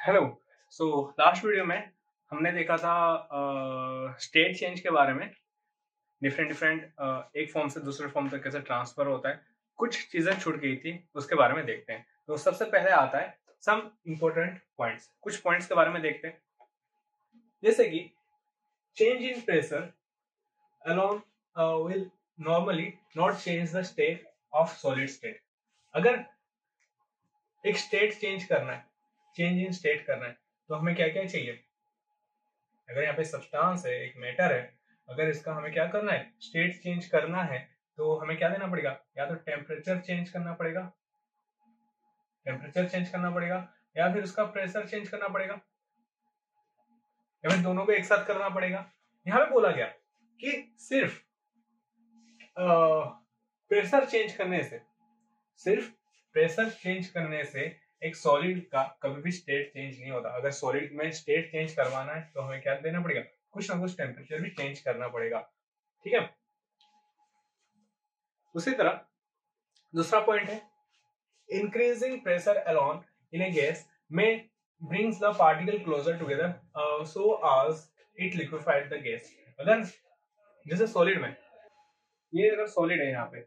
Hello. So last video में हमने देखा था स्टेट चेंज के बारे में। डिफरेंट डिफरेंट एक फॉर्म से दूसरे फॉर्म तक कैसे ट्रांसफर होता है। कुछ चीजें छूट गई थी, उसके बारे में देखते हैं। तो सबसे पहले आता है सम इम्पोर्टेंट पॉइंट्स। कुछ पॉइंट्स के बारे में देखते हैं, जैसे कि change in pressure alone will normally not change the state of solid state. अगर एक स्टेट चेंज करना है, चेंज इन स्टेट करना है, तो हमें क्या क्या चाहिए। अगर यहाँ पे सब्सटेंस है, एक मैटर है, अगर इसका हमें क्या करना है, स्टेट चेंज करना है, तो हमें क्या देना पड़ेगा। या तो टेम्परेचर चेंज करना पड़ेगा, टेम्परेचर चेंज करना पड़ेगा, या फिर उसका प्रेशर चेंज करना पड़ेगा, या फिर दोनों को एक साथ करना पड़ेगा। यहाँ पे बोला गया कि सिर्फ प्रेशर चेंज करने से, सिर्फ प्रेशर चेंज करने से एक सॉलिड का कभी भी स्टेट चेंज नहीं होता। अगर सॉलिड में स्टेट चेंज करवाना है तो हमें क्या देना पड़ेगा, कुछ ना कुछ टेम्परेचर भी चेंज करना पड़ेगा। ठीक है। उसी तरह दूसरा पॉइंट है, increasing pressure alone in A gas में brings the particle closer together so as it liquefied the gas। अगर जैसे सॉलिड में, ये अगर सॉलिड है यहाँ पे,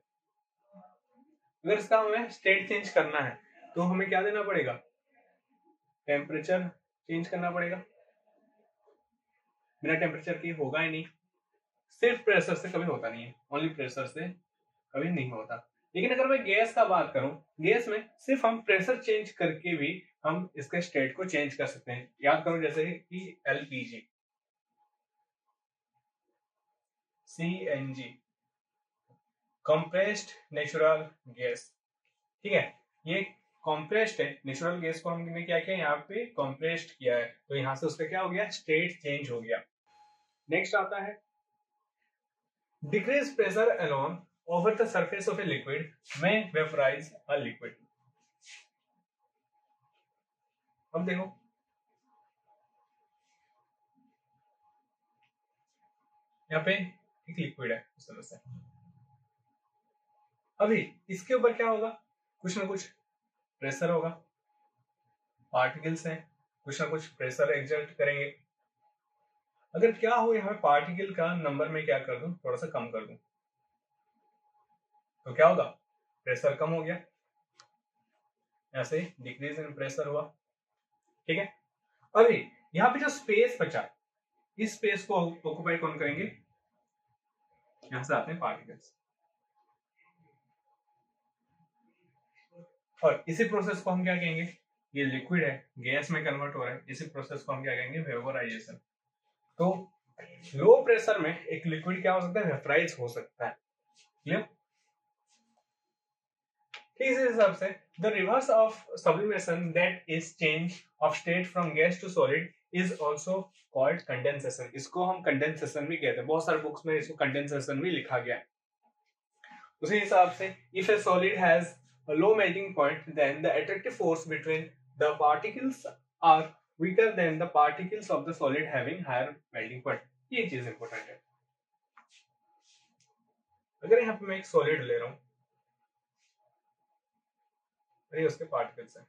अगर इसका हमें स्टेट चेंज करना है तो हमें क्या देना पड़ेगा, टेम्परेचर चेंज करना पड़ेगा। बिना टेम्परेचर के होगा ही नहीं। सिर्फ प्रेशर से कभी होता नहीं है, ओनली प्रेशर से कभी नहीं होता। लेकिन अगर मैं गैस का बात करूं, गैस में सिर्फ हम प्रेशर चेंज करके भी हम इसके स्टेट को चेंज कर सकते हैं। याद करो जैसे कि LPG, CNG, compressed natural gas. ठीक है, ये कंप्रेस्ड है, नेचुरल गैस को हमने क्या किया, यहाँ पे कंप्रेस्ड किया है, तो यहाँ से उसका क्या हो गया, स्टेट चेंज हो गया। नेक्स्ट आता है, decrease pressure alone over the surface of a liquid may vaporize a liquid। अब देखो, यहाँ पे एक लिक्विड है इस तरह से, अभी इसके ऊपर क्या होगा, कुछ ना कुछ प्रेशर होगा, पार्टिकल्स हैं, कुछ ना कुछ प्रेशर एक्सर्ट करेंगे। अगर क्या हो, यहाँ पे पार्टिकल का नंबर में क्या कर दूं, थोड़ा सा कम कर दूं, तो क्या होगा, प्रेशर कम हो गया, ऐसे डिक्रीज इन प्रेशर हुआ। ठीक है। अभी यहाँ पे जो स्पेस बचा, इस स्पेस को ऑक्युपाई कौन करेंगे, यहां से आते हैं पार्टिकल्स, और इसी प्रोसेस को हम क्या कहेंगे, ये लिक्विड है, गैस में कन्वर्ट हो रहा है, इसी प्रोसेस को हम क्या कहेंगे, वेपोराइजेशन। तो लो प्रेशर में एक लिक्विड क्या हो सकता है, वेपोराइज हो सकता है। क्लियर। इस हिसाब से the reverse of sublimation that is change of state from gas to solid is also called condensation. इसको हम कंडेंसेशन भी कहते हैं, बहुत सारे बुक्स में इसको कंडेंसेशन भी लिखा गया है। उसी हिसाब से if A solid has a low melting point, then the attractive force between the particles are weaker than the particles of the solid having higher melting point। ये चीज इंपॉर्टेंट है। अगर यहाँ पे मैं एक सॉलिड ले रहा हूं, ये उसके पार्टिकल्स हैं,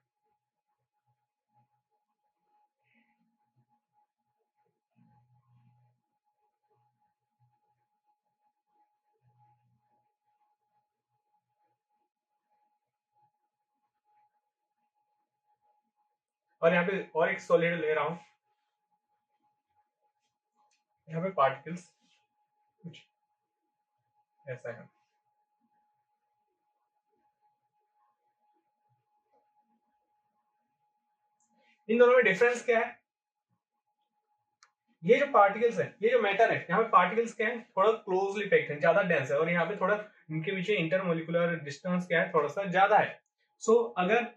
और यहाँ पे और एक सॉलिड ले रहा हूं, यहाँ पे पार्टिकल्स कुछ ऐसा है। इन दोनों में डिफरेंस क्या है, ये जो पार्टिकल्स है, ये जो मैटर है, यहाँ पे पार्टिकल्स क्या है, थोड़ा क्लोजली पैक्ड है, ज्यादा डेंस है, और यहाँ पे थोड़ा इनके बीच में इंटरमोलिकुलर डिस्टेंस क्या है, थोड़ा सा ज्यादा है। सो अगर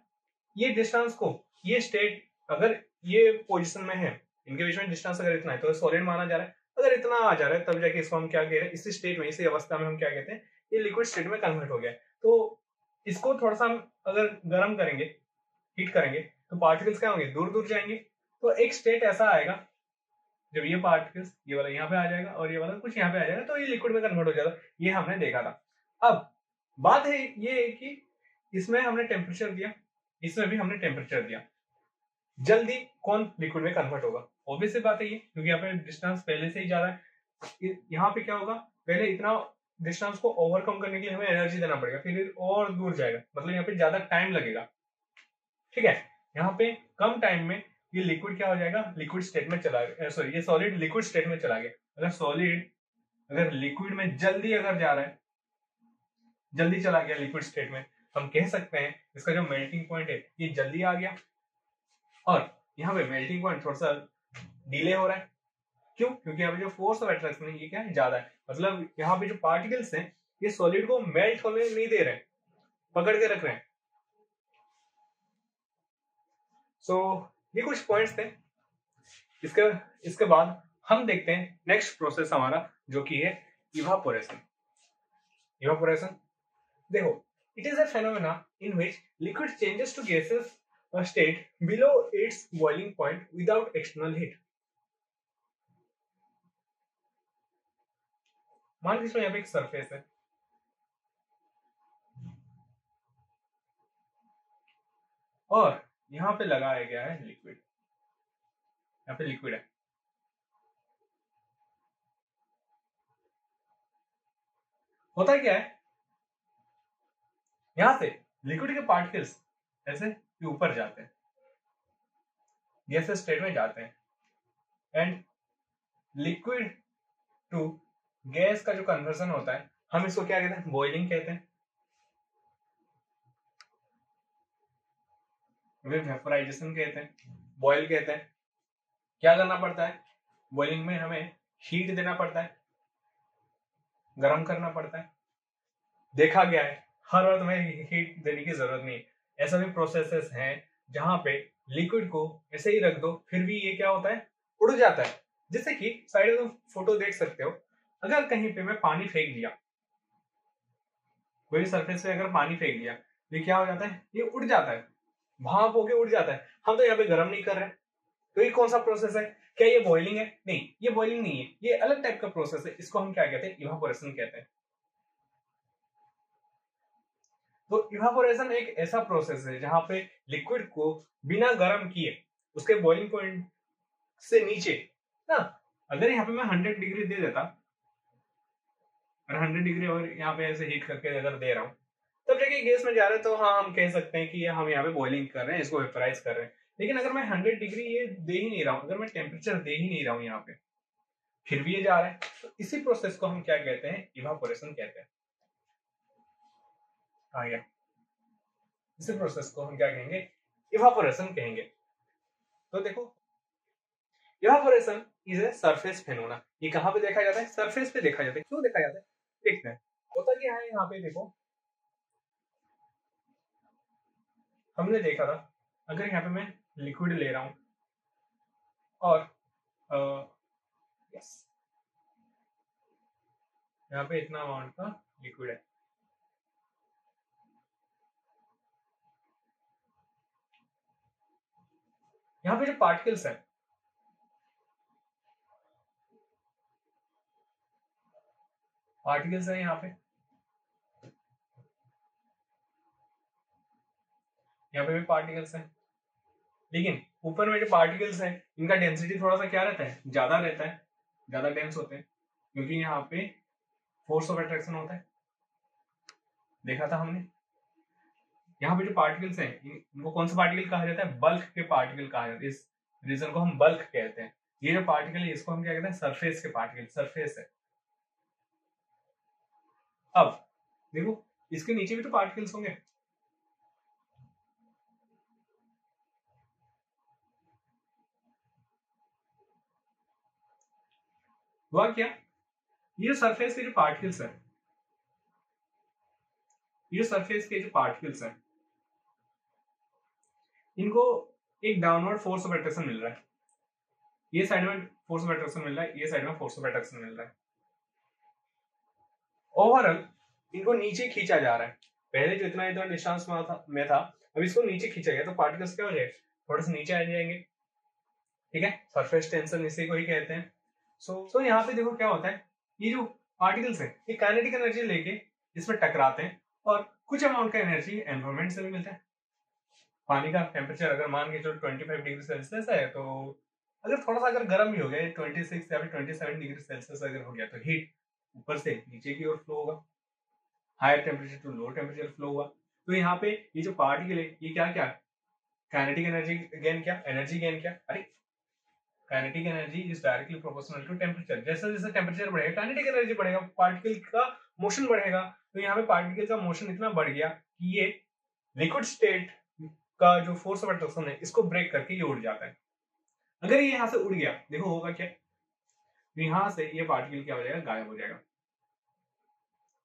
ये डिस्टेंस को, ये स्टेट अगर ये पोजीशन में है, इनके बीच में डिस्टेंस अगर इतना है तो सॉलिड माना जा रहा है। अगर इतना आ जा रहा है तब जाके इसको हम क्या कह रहे हैं, इसी स्टेट में, इसी अवस्था में हम क्या कहते हैं, ये लिक्विड स्टेट में कन्वर्ट हो गया। तो इसको थोड़ा सा हम अगर गर्म करेंगे, हीट करेंगे, तो पार्टिकल्स क्या होंगे, दूर दूर जाएंगे। तो एक स्टेट ऐसा आएगा जब ये पार्टिकल्स, ये वाला यहाँ पे आ जाएगा और ये वाला कुछ यहाँ पे आ जाएगा, तो ये लिक्विड में कन्वर्ट हो जाएगा। ये हमने देखा था। अब बात है ये कि इसमें हमने टेम्परेचर दिया, इसमें भी हमने टेम्परेचर दिया, जल्दी कौन लिक्विड में कन्वर्ट होगा? ऑब्वियस सी बात है ये, क्योंकि यहाँ पे डिस्टेंस पहले से ही ज्यादा है। यहाँ पे क्या होगा, पहले इतना डिस्टेंस को ओवरकम करने के लिए हमें एनर्जी देना पड़ेगा, फिर और दूर जाएगा, मतलब यहाँ पे ज्यादा टाइम लगेगा। ठीक है, यहाँ पे कम टाइम में ये लिक्विड क्या हो जाएगा, लिक्विड स्टेट में चला गया, सॉरी ये सॉलिड लिक्विड स्टेट में चला गया। अगर सॉलिड अगर लिक्विड में जल्दी अगर जा रहा है, जल्दी चला गया लिक्विड स्टेट में, हम कह सकते हैं इसका जो मेल्टिंग पॉइंट है ये जल्दी आ गया। और यहाँ पे मेल्टिंग पॉइंट थोड़ा सा डिले हो रहा है। क्यों? क्योंकि यहाँ पे जो फोर्स ऑफ अट्रैक्शन है ये क्या है, ज्यादा है। मतलब यहाँ पे जो पार्टिकल्स हैं ये सॉलिड को मेल्ट होने नहीं दे रहे हैं, पकड़ के रख रहे हैं। सो ये कुछ पॉइंट्स थे। इसके इसके बाद हम देखते हैं नेक्स्ट प्रोसेस हमारा, जो कि है इवापोरेशन। इवापोरेशन देखो, it is a phenomena in which liquid changes to gases state below its boiling point without external heat. मान लीजिए यहाँ पे एक सरफेस है और यहाँ पे लगाया गया है लिक्विड, यहाँ पे लिक्विड है। होता क्या है, यहां से लिक्विड के पार्टिकल्स ऐसे ऊपर जाते हैं, गैसेस स्टेट में जाते हैं, एंड लिक्विड टू गैस का जो कन्वर्जन होता है हम इसको क्या कहते हैं, बॉइलिंग कहते हैं। वेपोराइजेशन कहते हैं, बॉयल कहते हैं। क्या करना पड़ता है, बॉइलिंग में हमें हीट देना पड़ता है, गर्म करना पड़ता है। देखा गया है हर बार तुम्हें हीट देने की जरूरत नहीं। ऐसा भी प्रोसेसेस हैं जहां पे लिक्विड को ऐसे ही रख दो फिर भी ये क्या होता है, उड़ जाता है। जैसे कि साइड में तुम फोटो देख सकते हो, अगर कहीं पे मैं पानी फेंक दिया, कोई सरफेस पे अगर पानी फेंक दिया, ये क्या हो जाता है, ये उड़ जाता है, भाप होके उड़ जाता है। हम तो यहाँ पे गर्म नहीं कर रहे, तो ये कौन सा प्रोसेस है? क्या ये बॉइलिंग है? नहीं, ये बॉइलिंग नहीं है, ये अलग टाइप का प्रोसेस है। इसको हम क्या कहते हैं, इवापोरेशन कहते हैं। तो इवापोरेशन एक ऐसा प्रोसेस है जहां पे लिक्विड को बिना गर्म किए उसके बॉइलिंग पॉइंट से नीचे ना, अगर यहाँ पे मैं 100 डिग्री दे देता, और 100 डिग्री और यहाँ पे ऐसे हीट करके अगर दे रहा हूँ, तब जाके गैस में जा रहे हैं, तो हाँ हम कह सकते हैं कि ये हम यहाँ पे बॉइलिंग कर रहे हैं, इसको वेपराइज कर रहे हैं। लेकिन अगर मैं 100 डिग्री ये दे ही नहीं रहा हूँ, अगर मैं टेम्परेचर दे ही नहीं रहा हूँ यहाँ पे, फिर भी ये जा रहा है, तो इसी प्रोसेस को हम क्या कहते हैं, इवापोरेशन कहते हैं। आ गया, इसी प्रोसेस को हम क्या कहेंगे, इवापोरेशन कहेंगे। तो देखो, evaporation is a surface phenomena. ये कहाँ पे देखा जाता है, सरफेस पे देखा जाता है। क्यों देखा जाता है, देखते हैं। होता क्या है, यहाँ पे देखो, हमने देखा था अगर यहाँ पे मैं लिक्विड ले रहा हूं और यस यहाँ पे इतना अमाउंट का लिक्विड है, यहाँ पे जो पार्टिकल्स हैं, पार्टिकल्स हैं यहाँ पे भी पार्टिकल्स हैं, लेकिन ऊपर में जो पार्टिकल्स हैं इनका डेंसिटी थोड़ा सा क्या रहता है, ज्यादा रहता है, ज्यादा डेंस होते हैं, क्योंकि यहाँ पे फोर्स ऑफ अट्रैक्शन होता है। देखा था हमने, यहाँ पे जो पार्टिकल्स हैं इनको कौन सा पार्टिकल कहा जाता है, बल्क के पार्टिकल कहा जाता है। इस रीजन को हम बल्क कहते हैं। ये जो पार्टिकल है इसको हम क्या कहते हैं, सरफेस के पार्टिकल, सरफेस है। अब देखो, इसके नीचे भी तो पार्टिकल्स होंगे, हुआ क्या, ये सरफेस के जो पार्टिकल्स हैं, ये सरफेस के जो पार्टिकल्स हैं, इनको एक डाउनवर्ड फोर्स ऑफ अट्रैक्शन मिल रहा है। ये साइड में फोर्स ऑफ अट्रैक्शन मिल रहा है, ये साइड में फोर्स ऑफ अट्रैक्शन मिल रहा है। ओवरऑल इनको नीचे खींचा जा रहा है। पहले जो इतना इतना डिस्टेंस में था, अब इसको नीचे खींचा गया, तो पार्टिकल्स क्या हो जाएगा, थोड़े से नीचे आ जाएंगे। ठीक है, सरफेस टेंशन इसी को ही कहते हैं। सो यहाँ पे देखो क्या होता है, ये जो पार्टिकल्स है ये काइनेटिक एनर्जी लेके इसमें टकराते हैं, और कुछ अमाउंट का एनर्जी एनवायरमेंट से भी मिलता है। पानी का टेम्परेचर अगर मान के चलो 25 डिग्री सेल्सियस है, तो अगर थोड़ा सा अगर गर्म भी हो गया 26 या फिर 27 डिग्री सेल्सियस अगर हो गया, तो हीट ऊपर से नीचे की ओर फ्लो होगा, higher temperature to low temperature flow हुआ। तो यहाँ पे ये जो पार्टिकल है ये क्या क्या काइनेटिक एनर्जी गेन, क्या एनर्जी गेन, क्या अरे kinetic energy is directly proportional to temperature. जैसे जैसे टेम्परेचर बढ़ेगा काइनेटिक एनर्जी बढ़ेगा, पार्टिकल का मोशन बढ़ेगा। तो यहाँ पे पार्टिकल का मोशन इतना बढ़ गया कि ये लिक्विड स्टेट का जो फोर्स ऑफ अट्रैक्शन है इसको ब्रेक करके ये उड़ जाता है। अगर ये यहाँ से उड़ गया, देखो होगा क्या, तो यहाँ से ये पार्टिकल क्या हो जाएगा, गायब हो जाएगा,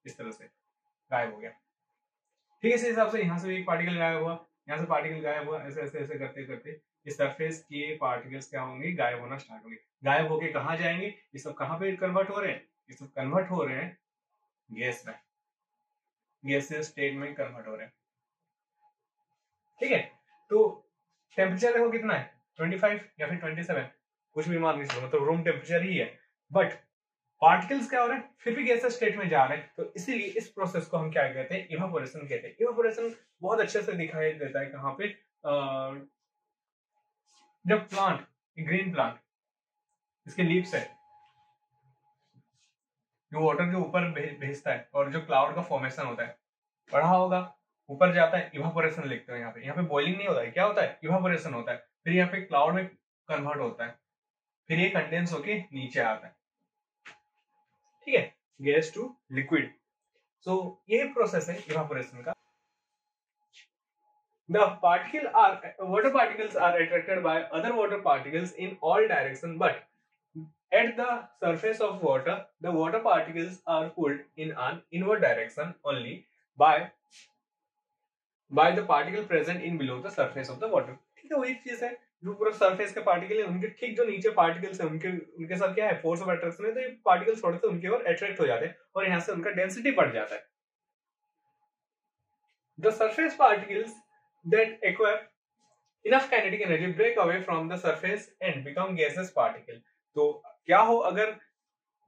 इस तरह से गायब हो गया। ठीक है, इस हिसाब से यहाँ से एक पार्टिकल गायब हुआ, यहाँ से पार्टिकल गायब हुआ, ऐसे ऐसे ऐसे करते करते इस सरफेस के पार्टिकल्स क्या होंगे, गायब होना स्टार्ट होंगे। गायब होके कहाँ जाएंगे, ये सब कहाँ पे कन्वर्ट हो रहे हैं, ये सब कन्वर्ट हो रहे हैं गैस में, गैसियस स्टेट में कन्वर्ट हो रहे हैं। ठीक है, तो टेम्परेचर देखो कितना है, 25 या फिर 27, कुछ भी मान लीजिए, मतलब रूम टेम्परेचर ही है, बट पार्टिकल्स क्या हो रहे हैं, फिर भी गैसियस स्टेट में जा रहे हैं। तो इसीलिए इस प्रोसेस को हम क्या कहते हैं, इवापोरेशन कहते हैं। इवापोरेशन बहुत अच्छे से दिखाई देता है कहाँ पे, जब प्लांट, ग्रीन प्लांट, इसके लीव्स है, जो वाटर जो ऊपर भेजता है और जो क्लाउड का फॉर्मेशन होता है, पढ़ा होगा, ऊपर जाता है, इवापोरेशन लिखते हैं। यहाँ पे बॉइलिंग नहीं होता है, क्या होता है, इवापोरेशन होता है। फिर यहाँ पे क्लाउड में कन्वर्ट होता है, फिर ये कंडेंस होके नीचे आता है। ठीक है, गैस टू लिक्विड। सो ये प्रोसेस है इवापोरेशन का। The water particles are attracted by other water particles in all directions, but at the surface of water, the water particles are pulled in an inward direction only by the particle present in below the surface of the water. ठीक है, वही चीज है, जो पूरा surface के particle है उनके ठीक जो नीचे पार्टिकल्स है उनके साथ क्या है, फोर्स ऑफ अट्रैक्शन है, तो ये पार्टिकल्स थोड़े से उनके ओर अट्रैक्ट हो जाते हैं और यहाँ से उनका डेंसिटी बढ़ जाता है। The surface particles that acquire enough kinetic energy break away from the surface and become gaseous particle. तो क्या हो, अगर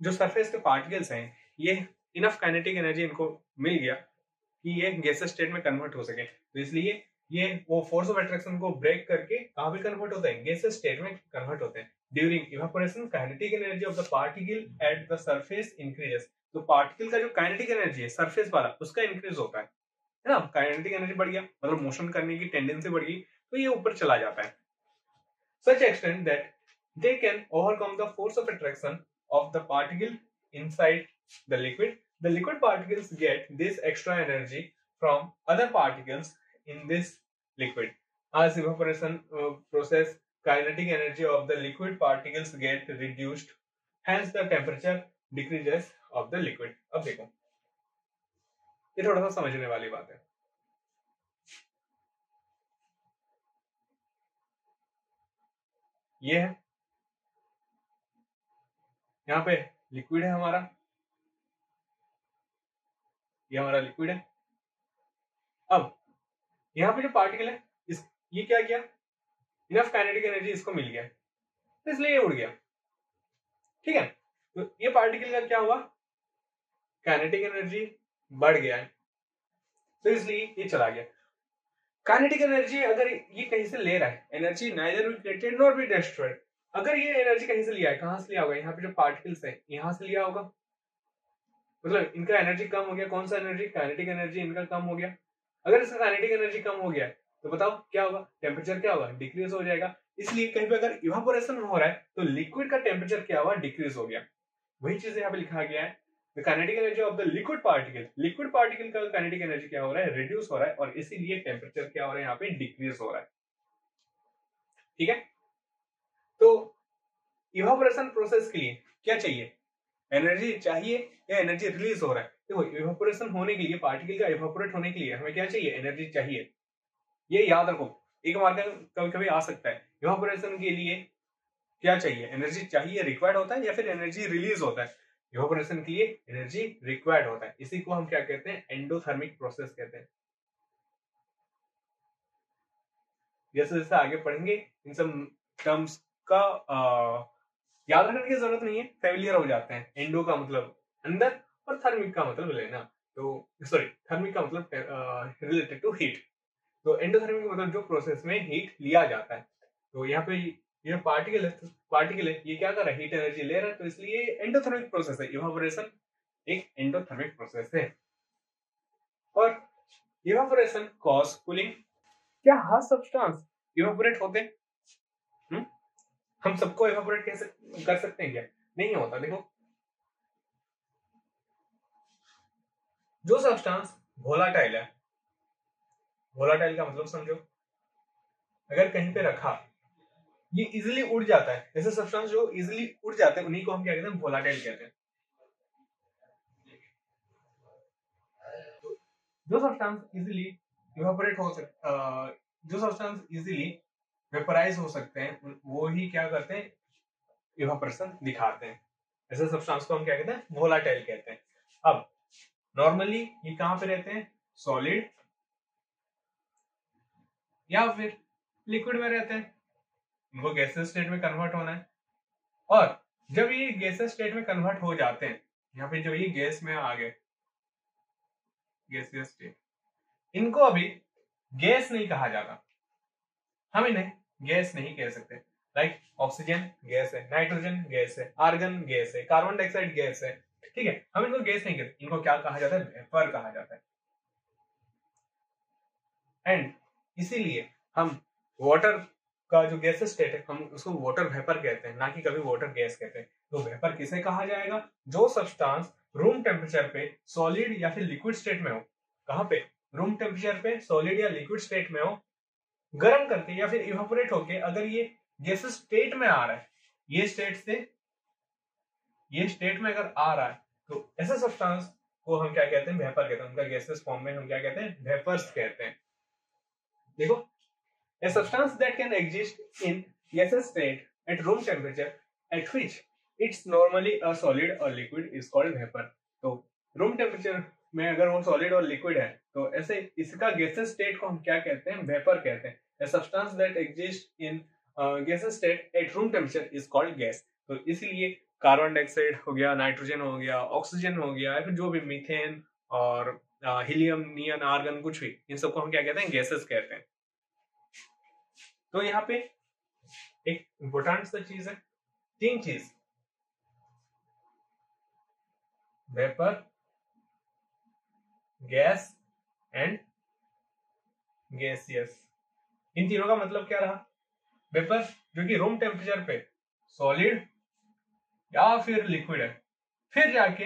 जो सरफेस के पार्टिकल्स हैं ये इनफ काइनेटिक एनर्जी इनको मिल गया कि ये गैसेस स्टेट में कन्वर्ट हो सके, तो इसलिए ये वो फोर्स ऑफ अट्रैक्शन को ब्रेक करके कहाँ पे कन्वर्ट होते हैं, गैसेस स्टेट में कन्वर्ट होते हैं। During evaporation kinetic energy of the particle at the surface increases. तो पार्टिकल का जो काइनेटिक एनर्जी है सरफेस वाला उसका इंक्रीज होता है ना, काइनेटिक एनर्जी बढ़ गया मतलब मोशन करने की टेंडेंसी बढ़ गई, तो ये ऊपर चला जाता है। Such extent that they can overcome the force of attraction of the particle inside the liquid. The liquid particles get this extra energy from other particles in this liquid. As evaporation process, kinetic energy of the liquid particles get reduced. Hence, the temperature decreases of the liquid. अब देखो, ये थोड़ा सा समझने वाली बात है। ये है, यहाँ पे लिक्विड है हमारा, ये हमारा लिक्विड है। अब यहाँ पे जो पार्टिकल है ये क्या किया, इनफ काइनेटिक एनर्जी इसको मिल गया तो इसलिए ये उड़ गया। ठीक है, तो ये पार्टिकल का क्या हुआ, काइनेटिक एनर्जी बढ़ गया है तो इसलिए ये चला गया। काइनेटिक एनर्जी अगर ये कहीं से ले रहा है, energy neither be created nor be destroyed. अगर ये एनर्जी कहीं से लिया है, कहां से लिया होगा, यहाँ पे जो पार्टिकल्स है यहाँ से लिया होगा, मतलब इनका एनर्जी कम हो गया। कौन सा एनर्जी, काइनेटिक एनर्जी इनका कम हो गया। अगर इसका काइनेटिक एनर्जी कम हो गया तो बताओ क्या होगा, टेम्परेचर क्या होगा, डिक्रीज हो जाएगा। इसलिए कहीं पे अगर इवापोरेशन हो रहा है तो लिक्विड का टेम्परेचर क्या हुआ, डिक्रीज हो गया। वही चीज यहाँ पे लिखा गया है, the kinetic energy of the liquid particle का काइनेटिक एनर्जी क्या हो रहा है, रिड्यूस हो रहा है, और इसीलिए टेम्परेचर क्या हो रहा है, यहाँ पे डिक्रीज हो रहा है। ठीक है, तो इवापोरेशन प्रोसेस के लिए क्या चाहिए, एनर्जी चाहिए या एनर्जी रिलीज हो रहा है। देखो, इवापोरेशन होने के लिए, पार्टिकल का इवापोरेट होने के लिए हमें क्या चाहिए, एनर्जी चाहिए। ये याद रखो, एक मार्कर कभी कभी आ सकता है, इवापोरेशन के लिए क्या चाहिए, एनर्जी चाहिए, रिक्वायर्ड होता है, या फिर एनर्जी रिलीज होता है। इवापोरेशन के लिए एनर्जी रिक्वायर्ड होता है, इसी को हम क्या कहते हैं, एंडोथर्मिक प्रोसेस कहते हैं। जैसे जैसे आगे पढ़ेंगे इन सब टर्म्स का याद रखने की जरूरत नहीं है, फेमिलियर हो जाते हैं। एंडो का मतलब अंदर और थर्मिक का मतलब लेना, तो सॉरी, थर्मिक का मतलब रिलेटेड टू हीट। तो एंडोथर्मिक मतलब जो प्रोसेस में हीट लिया जाता है। तो यहाँ पे ये पार्टिकल है, ये क्या कर रहा है, हीट एनर्जी ले रहा है, तो इसलिए एंडोथर्मिक प्रोसेस है। इवापोरेशन एक एंडोथर्मिक प्रोसेस है। और इवापोरेशन कॉज कूलिंग। क्या हर सब्सटेंस इवापोरेट होते हैं? हम सबको इवापोरेट कैसे कर सकते हैं क्या? नहीं होता। देखो, जो सब्सटेंस वोलाटाइल है, वोलाटाइल का मतलब समझो, अगर कहीं पे रखा, ये इजिली उड़ जाता है। ऐसे सब्सटेंस जो इजिली उड़ जाते हैं उन्हीं को हम क्या कहते हैं, वोलाटाइल कहते हैं। जो सब्सटेंस इजिली इवापोरेट हो सकते, जो सब्सटेंस इजिली वेपराइज हो सकते हैं, वो ही क्या करते हैं, इवापोरेशन दिखाते हैं। ऐसे सब्सटेंस को हम क्या कहते हैं, वोलाटाइल कहते हैं। अब नॉर्मली ये कहां पे रहते हैं, सॉलिड या फिर लिक्विड में रहते हैं। इनको गैसेस स्टेट में कन्वर्ट होना है, और जब ये गैसेस स्टेट में कन्वर्ट हो जाते हैं, यहाँ पे जो ये गैस में आ गए, गैसियस स्टेट, इनको अभी गैस नहीं कहा जाता। हम इन्हें गैस नहीं कह सकते। लाइक ऑक्सीजन गैस है, नाइट्रोजन गैस है, आर्गन गैस है, कार्बन डाइऑक्साइड गैस है, ठीक है, हम इनको गैस नहीं कहते। इनको क्या कहा जाता है, वेपर कहा जाता है। एंड इसीलिए हम वाटर का जो गैस स्टेट है, हम उसको वाटर वेपर कहते हैं, ना कि कभी वाटर गैस कहते हैं। तो वेपर किसे कहा जाएगा, जो सब्सटेंस रूम टेम्परेचर पे सॉलिड या फिर लिक्विड स्टेट में हो। कहां पे, रूम टेम्परेचर पे सॉलिड या लिक्विड स्टेट में हो, गर्म करके या फिर इवापोरेट होके अगर ये गैस स्टेट में आ रहा है, ये स्टेट से ये स्टेट में अगर आ रहा है, तो ऐसे सब्सटेंस को हम क्या कहते हैं, वेपर कहते हैं। उनका गैसेस फॉर्म में हम क्या कहते हैं, वेपर्स कहते हैं। देखो, a substance that can exist in gaseous state at room temperature at which it's normally a solid or liquid is called vapor। तो रूम टेम्परेचर में अगर वो सॉलिड और लिक्विड है, तो ऐसे इसका गैसेस स्टेट को हम क्या कहते हैं, वेपर कहते हैं। a substance that exists in gaseous state at room temperature is called gas। तो इसलिए कार्बन डाइऑक्साइड हो गया, नाइट्रोजन हो गया, ऑक्सीजन हो गया, या फिर जो भी मीथेन और हीलियम, नियन, आर्गन, कुछ भी, इन सबको हम क्या कहते हैं, गैसेस कहते हैं। तो यहाँ पे एक इंपॉर्टेंट सा चीज है, तीन चीज, वेपर, गैस एंड गैसियस। इन तीनों का मतलब क्या रहा, वेपर जो कि रूम टेम्परेचर पे सॉलिड या फिर लिक्विड है, फिर जाके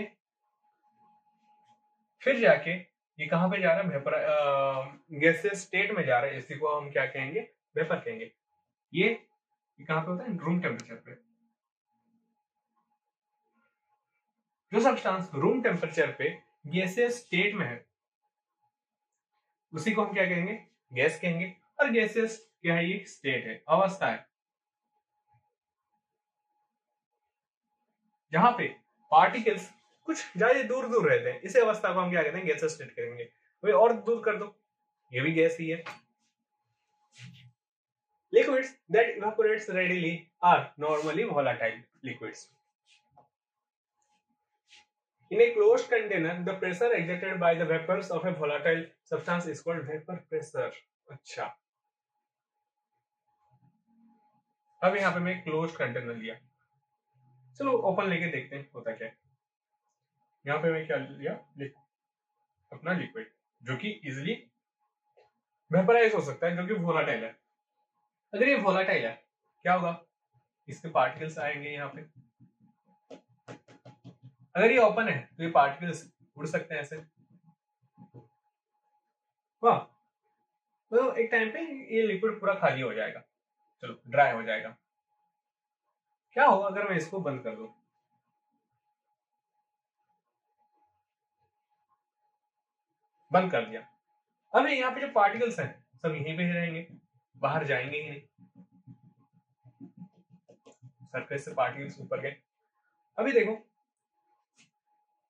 ये कहां पे जा रहा है, वेपर गैसियस स्टेट में जा रहा है। इसी को हम क्या कहेंगे, वेपर कहेंगे। ये कहां पे होता है, रूम टेम्परेचर पे। जो सब्सटेंस रूम टेम्परेचर पे गैसियस स्टेट में है, उसी को हम क्या कहेंगे, गैस कहेंगे। और गैसियस क्या है, ये स्टेट है, अवस्था है, जहां पे पार्टिकल्स कुछ ज्यादा दूर दूर रहते हैं। इसी अवस्था को हम क्या कहते हैं, गैसियस स्टेट करेंगे। वही और दूर कर दो, ये भी गैस ही है। Liquids that evaporates readily are normally volatile liquids. In a closed container, the pressure exerted by the vapors of a volatile substance is called vapor pressure। अच्छा, अब यहाँ पे मैं क्लोज्ड कंटेनर लिया, चलो ओपन लेके देखते हैं होता क्या है। यहाँ पे मैं क्या लिया, अपना लिक्विड जो कि इजिली वेपराइज हो सकता है, जो कि वोलाटाइल है। अगर ये वोलाटाइल है, क्या होगा, इसके पार्टिकल्स आएंगे यहाँ पे। अगर ये ओपन है तो ये पार्टिकल्स उड़ सकते हैं ऐसे। वाह, तो एक टाइम पे ये लिक्विड पूरा खाली हो जाएगा, चलो ड्राई हो जाएगा। क्या होगा अगर मैं इसको बंद कर दूं, बंद कर दिया, अब यहाँ पे जो पार्टिकल्स हैं सब यहीं पे ही रहेंगे, बाहर जाएंगे ही नहीं। सरफेस से पार्टिकल्स ऊपर गए। अभी देखो,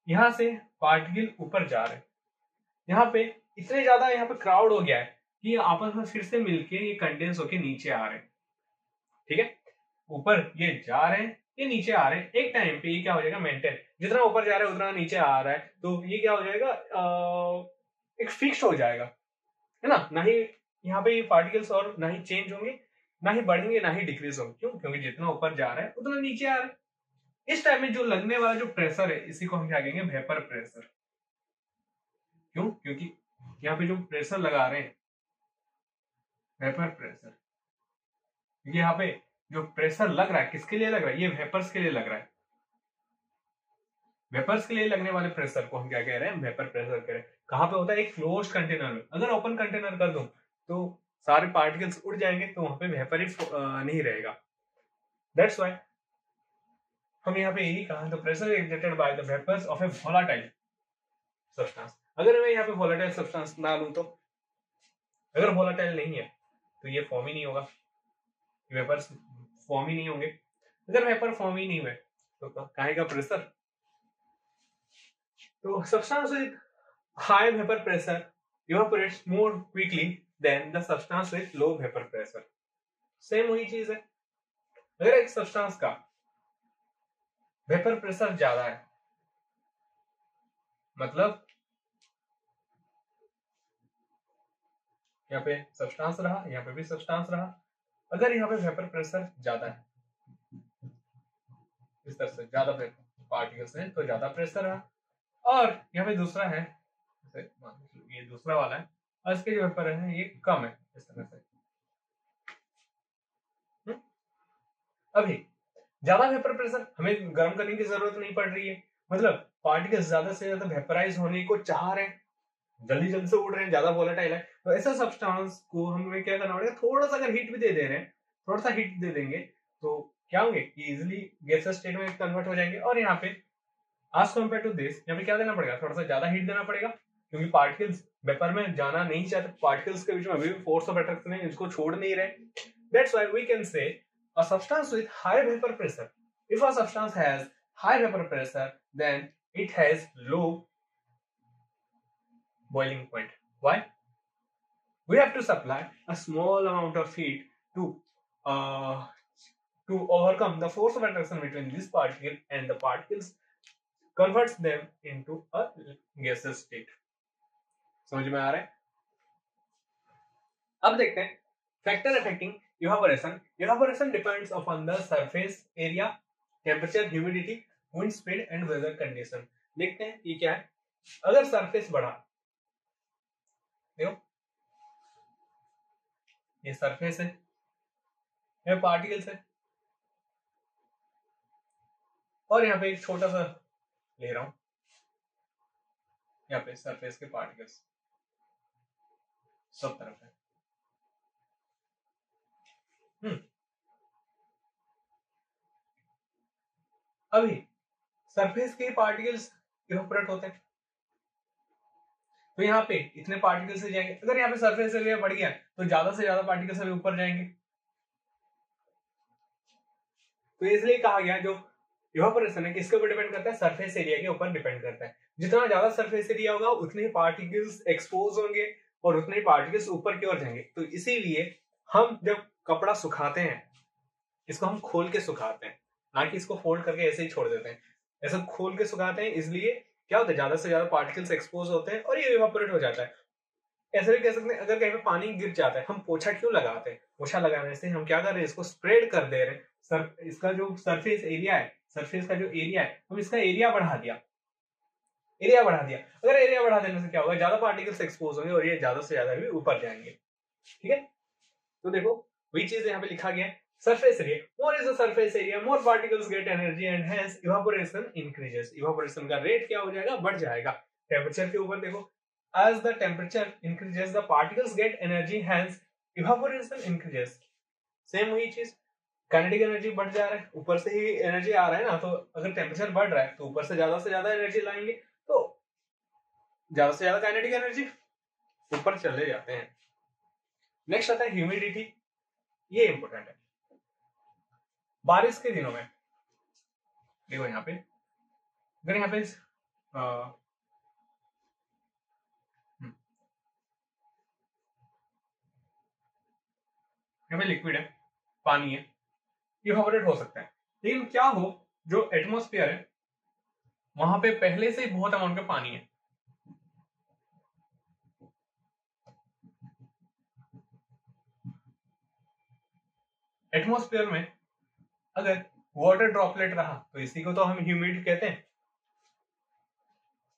यहां से पार्टिकल ऊपर जा रहे हैं, यहाँ पे इतने ज्यादा यहाँ पे क्राउड हो गया है कि आपस में फिर से मिलके ये कंडेंस होके नीचे आ रहे हैं। ठीक है, ऊपर ये जा रहे हैं, ये नीचे आ रहे हैं। एक टाइम पे ये क्या हो जाएगा, मेंटेन, जितना ऊपर जा रहा है उतना नीचे आ रहा है, तो ये क्या हो जाएगा, एक फिक्स हो जाएगा, है ना ही यहाँ पे ये पार्टिकल्स और ना ही चेंज होंगे, ना ही बढ़ेंगे, ना ही डिक्रीज होंगे। क्यों? क्योंकि जितना ऊपर जा रहा है उतना नीचे आ रहा है। इस टाइम में जो लगने वाला जो प्रेशर है, इसी को हम क्या कहेंगे? Vapour pressure. क्यों? क्योंकि यहाँ पे जो प्रेशर लगा रहे हैं, वेपर प्रेशर, क्योंकि यहाँ पे जो प्रेशर लग रहा है किसके लिए लग रहा है? ये वेपर्स के लिए लग रहा है। वेपर्स के लिए लगने वाले प्रेशर को हम क्या कह रहे हैं? वेपर प्रेशर कह रहे हैं। कहाँ पे होता है? एक क्लोज कंटेनर में। अगर ओपन कंटेनर कर दूं तो सारे पार्टिकल्स उड़ जाएंगे, तो वहां पे वेपर ही नहीं रहेगा। दैट्स वाई हम यहाँ पे यही कहा, the pressure exerted by the vapours of a volatile substance. अगर मैं यहाँ पे वोलाटाइल सब्सटेंस ना लूं तो, अगर वोलाटाइल नहीं है तो ये फॉर्म ही नहीं होगा, वेपर्स फॉर्म ही नहीं होंगे। अगर वेपर फॉर्म ही नहीं हुए तो काहे का प्रेशर? तो substance with high vapour pressure evaporates more quickly than the substance with low vapor pressure. Same वही चीज है। अगर एक सब्सटेंस का वेपर प्रेशर ज्यादा है, मतलब यहाँ पे सब्सटेंस रहा, यहाँ पे भी सब्सटेंस रहा, अगर यहाँ पे वेपर प्रेशर ज्यादा है, इस तरह से ज्यादा पार्टिकल्स हैं तो ज्यादा प्रेशर रहा, और यहाँ पे दूसरा है, ये दूसरा वाला है और इसके जो वेपर है ये कम है, इस तरह से। अभी ज्यादा वेपर प्रेशर, हमें गर्म करने की जरूरत नहीं पड़ रही है, मतलब पार्टिकल्स ज्यादा से ज्यादा वेपराइज होने को चाह रहे हैं, जल्दी जल्दी से उड़ रहे हैं, ज्यादा वोलेटाइल है, तो ऐसा सब्सटेंस को हमें क्या करना पड़ेगा? थोड़ा सा अगर हीट भी दे दे रहे हैं, थोड़ा सा हीट दे देंगे तो क्या होंगे कि इजिली गैसेस स्टेट में कन्वर्ट हो जाएंगे। और यहाँ पे एज कम्पेयर टू दिस, यहाँ पे क्या देना पड़ेगा? थोड़ा सा ज्यादा हीट देना पड़ेगा, क्योंकि पार्टिकल्स वेपर में जाना नहीं चाहते, पार्टिकल्स के बीच में अभी भी फोर्स ऑफ अट्रैक्शन है, इसको छोड़ नहीं रहे। That's why we can say a substance with high vapor pressure. If a substance has high vapor pressure, then it has low boiling point. Why? We have to supply a small amount of heat uh, to overcome the force of attraction between this particle, and the particles converts them into a gaseous state. समझ में आ रहा है? अब देखते हैं factor affecting evaporation. Evaporation depends upon the surface area, temperature, humidity, wind speed and weather condition. देखते हैं ये क्या है। अगर सरफेस बढ़ा, देखो ये सरफेस है, ये पार्टिकल्स है, और यहाँ पे एक छोटा सा ले रहा हूं, यहाँ पे सरफेस के पार्टिकल्स सब तरफ है। अभी सरफेस के पार्टिकल्स इवेपोरेट होते हैं, तो यहाँ पे इतने पार्टिकल्स से जाएंगे। अगर यहाँ पे सरफेस एरिया बढ़ गया तो ज्यादा से ज्यादा पार्टिकल्स अभी ऊपर जाएंगे। तो इसलिए कहा गया जो इवेपोरेशन है किसके ऊपर डिपेंड करता है? सरफेस एरिया के ऊपर डिपेंड करता है। जितना ज्यादा सरफेस एरिया होगा उतने ही पार्टिकल्स एक्सपोज होंगे और उतने ही पार्टिकल्स ऊपर की ओर जाएंगे। तो इसीलिए हम जब कपड़ा सुखाते हैं, इसको हम खोल के सुखाते हैं, ना कि इसको फोल्ड करके ऐसे ही छोड़ देते हैं। ऐसा खोल के सुखाते हैं, इसलिए क्या होता है? ज्यादा से ज्यादा पार्टिकल्स एक्सपोज होते हैं और ये इवेपोरेट हो जाता है। ऐसे भी कह सकते हैं, अगर कहीं पे पानी गिर जाता है, हम पोछा क्यों लगाते हैं? पोछा लगाने से हम क्या कर रहे हैं? इसको स्प्रेड कर दे रहे हैं। इसका जो सरफेस एरिया है, सरफेस का जो एरिया है, हम इसका एरिया बढ़ा दिया, एरिया बढ़ा दिया। अगर एरिया बढ़ा देने से क्या होगा? ज्यादा पार्टिकल्स एक्सपोज होंगे और ये ज्यादा से ज्यादा भी ऊपर जाएंगे। ठीक है, तो देखो वही चीज यहाँ पे लिखा गया है, surface area, more is the surface area, more particles get energy and hence evaporation increases. evaporation का रेट क्या हो जाएगा? बढ़ जाएगा। टेम्परेचर के ऊपर देखो, as the temperature increases the particles get energy, hence evaporation increases. Same वही चीज, काइनेटिक एनर्जी बढ़ जा रहा है, ऊपर से ही एनर्जी आ रहा है ना, तो अगर टेम्परेचर बढ़ रहा है तो ऊपर से ज्यादा एनर्जी लाएंगे, तो ज्यादा से ज्यादा काइनेटिक एनर्जी ऊपर चले जाते हैं। नेक्स्ट आता है ह्यूमिडिटी, ये इंपॉर्टेंट है। बारिश के दिनों में देखो यहाँ पे, अगर यहाँ पे यहाँ पे लिक्विड है, पानी है, इवेपोरेट हो सकता है, लेकिन क्या हो, जो एटमॉस्फेयर है वहां पे पहले से ही बहुत अमाउंट का पानी है, एटमॉस्फेयर में अगर वाटर ड्रॉपलेट रहा तो इसी को तो हम ह्यूमिडिटी कहते हैं।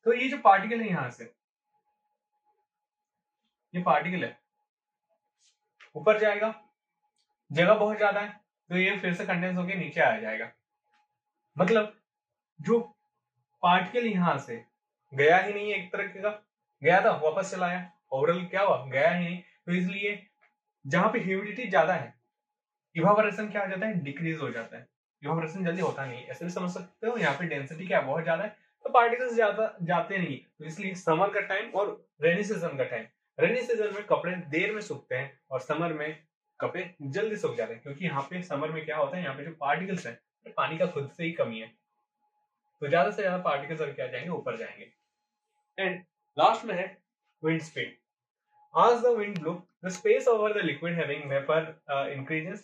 तो ये जो पार्टिकल है यहां से, ये पार्टिकल है ऊपर जाएगा, जगह बहुत ज्यादा है तो ये फिर से कंडेंस होकर नीचे आ जाएगा। मतलब जो पार्टिकल यहां से गया ही नहीं है, एक तरह का गया था वापस चला आया, ओवरऑल क्या हुआ, गया ही नहीं। तो इसलिए जहां पे ह्यूमिडिटी ज्यादा है इवापोरेशन क्या हो जाता है, डिक्रीज हो जाता है। इवापोरेशन जल्दी होता नहीं, ऐसे भी समझ सकते हो। यहाँ पे डेंसिटी क्या बहुत ज्यादा है तो पार्टिकल्स ज्यादा जाते नहीं। तो इसलिए समर का टाइम और रेनी सीजन का टाइम, रेनी सीजन में कपड़े देर में सूखते हैं और समर में कपड़े जल्दी सूख जाते हैं, क्योंकि यहाँ पे समर में क्या होता है, यहाँ पे जो पार्टिकल्स है पानी का खुद से ही कमी है, तो ज्यादा से ज्यादा पार्टिकल्स और क्या जाएंगे, ऊपर जाएंगे। एंड लास्ट में है wind speed. As the wind blows, the space over the liquid having vapor increases.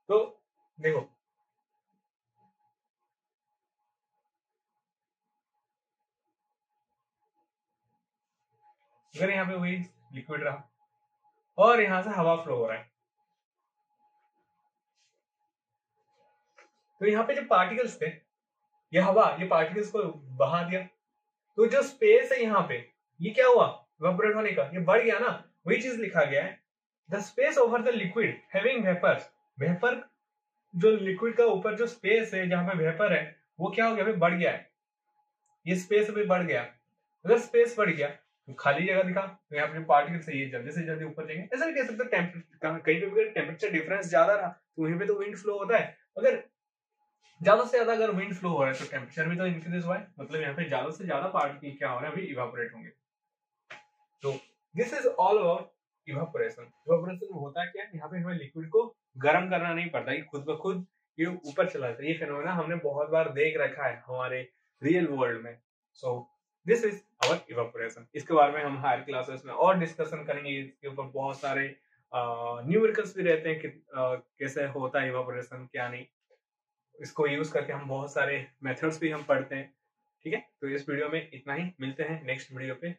तो देखो अगर यहाँ पे वही लिक्विड रहा और यहाँ से हवा फ्लो हो रहा है, तो यहाँ पे जो पार्टिकल्स थे, ये हवा ये पार्टिकल्स को बहा दिया, तो जो स्पेस है यहाँ पे ये क्या हुआ, इवेपोरेट होने का, ये बढ़ गया ना। वही चीज लिखा गया है, the space over the liquid having vapour. Vapour जो लिक्विड का ऊपर जो स्पेस है जहां पे वेपर है वो क्या हो गया, बढ़ गया है। ये स्पेस अभी बढ़ गया, अगर स्पेस बढ़ गया तो खाली जगह दिखा, तो यहाँ पे पार्टिकल्स है ये जल्दी से जल्दी ऊपर जाएंगे। ऐसा नहीं कह सकते कहीं पे टेम्परेचर डिफरेंस ज्यादा रहा तो वहीं पे तो विंड फ्लो होता है, अगर ज्यादा से ज्यादा अगर विंड फ्लो हो रहा है तो टेम्परेचर भी तो इंक्रीज हुआ है, मतलब यहाँ पे ज्यादा से ज्यादा पार्टिकल क्या हो रहा है, अभी इवापोरेट होंगे। तो this is all about evaporation. Evaporation में होता है क्या, यहाँ पे हमें लिक्विड को गर्म करना नहीं पड़ता, ये खुद ब खुद ये ऊपर चला जाता है। ये फिनोमेना हमने बहुत बार देख रखा है हमारे रियल वर्ल्ड में। So this is our evaporation. इसके बारे में हम हायर क्लासेस में और डिस्कशन करेंगे, इसके ऊपर बहुत सारे न्यूमेरिकल्स भी रहते हैं कि कैसे होता है इवापोरेशन क्या नहीं, इसको यूज करके हम बहुत सारे मेथड्स भी हम पढ़ते हैं। ठीक है, तो इस वीडियो में इतना ही, मिलते हैं नेक्स्ट वीडियो पे।